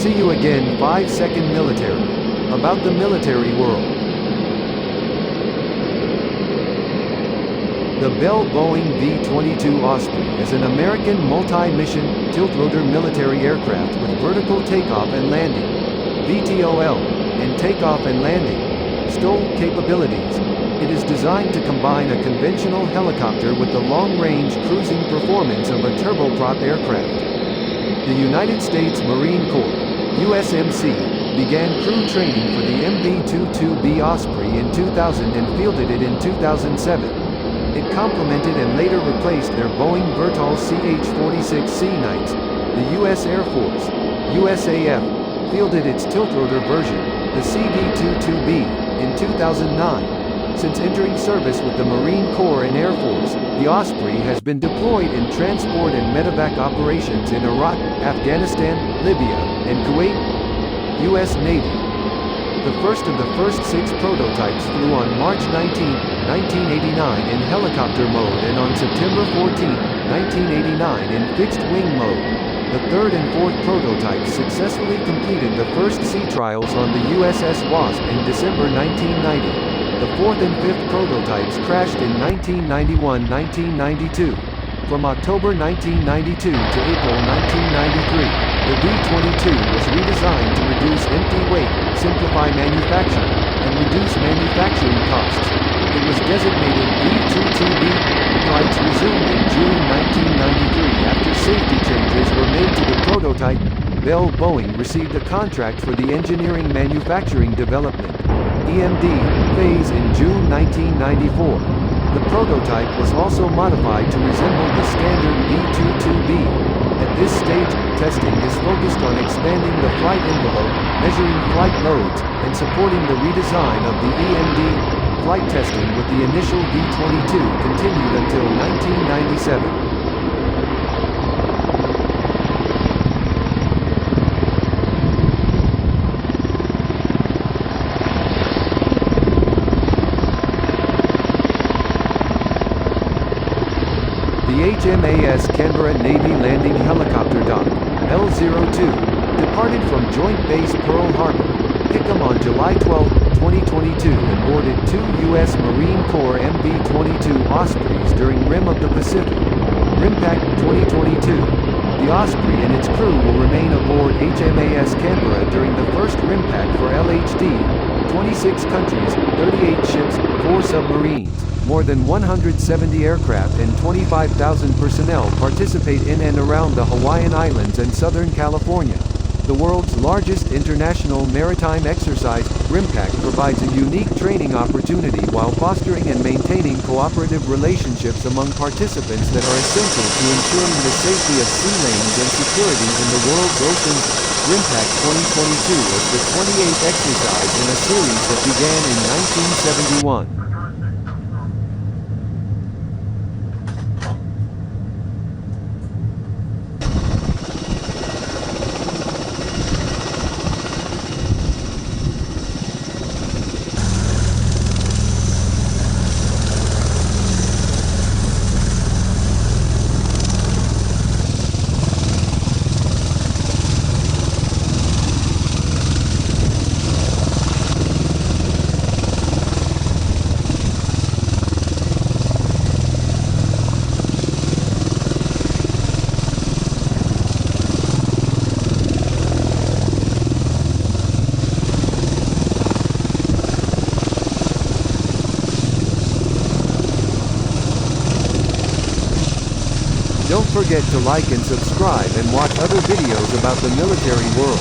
See you again. 5-second military. About the military world. The Bell Boeing V-22 Osprey is an American multi-mission, tilt-rotor military aircraft with vertical takeoff and landing (VTOL) and takeoff and landing (STOL) capabilities. It is designed to combine a conventional helicopter with the long-range cruising performance of a turboprop aircraft. The United States Marine Corps (USMC) began crew training for the MV-22 Osprey in 2000 and fielded it in 2007. It complemented and later replaced their Boeing Vertol CH-46C Knights. The U.S. Air Force (USAF) fielded its tiltrotor version, the CV-22B, in 2009. Since entering service with the Marine Corps and Air Force, the Osprey has been deployed in transport and medevac operations in Iraq, Afghanistan, Libya, and Kuwait. U.S. Navy. The first of the first 6 prototypes flew on March 19, 1989 in helicopter mode and on September 14, 1989 in fixed-wing mode. The third and fourth prototypes successfully completed the first sea trials on the USS Wasp in December 1990. The fourth and fifth prototypes crashed in 1991-1992. From October 1992 to April 1993. The V-22 was redesigned to reduce empty weight, simplify manufacturing, and reduce manufacturing costs. It was designated V-22B. Flights resumed in June 1993 after safety changes were made to the prototype. Bell Boeing received a contract for the engineering manufacturing development (EMD) phase in June 1994. The prototype was also modified to resemble the standard V-22B. At this stage, testing is focused on expanding the flight envelope, measuring flight loads, and supporting the redesign of the EMD. Flight testing with the initial V-22 continued until 1997. The HMAS Canberra Navy Landing Helicopter Dock, L-02, departed from Joint Base Pearl Harbor, Hickam on July 12, 2022 and boarded 2 U.S. Marine Corps MV-22 Ospreys during Rim of the Pacific. RIMPAC 2022. The Osprey and its crew will remain aboard HMAS Canberra during the first RIMPAC for LHD. 26 countries, 38 ships, 4 submarines. More than 170 aircraft and 25,000 personnel participate in and around the Hawaiian Islands and Southern California. The world's largest international maritime exercise, RIMPAC provides a unique training opportunity while fostering and maintaining cooperative relationships among participants that are essential to ensuring the safety of sea lanes and security in the world's oceans. RIMPAC 2022 was the 28th exercise in a series that began in 1971. Don't forget to like and subscribe and watch other videos about the military world.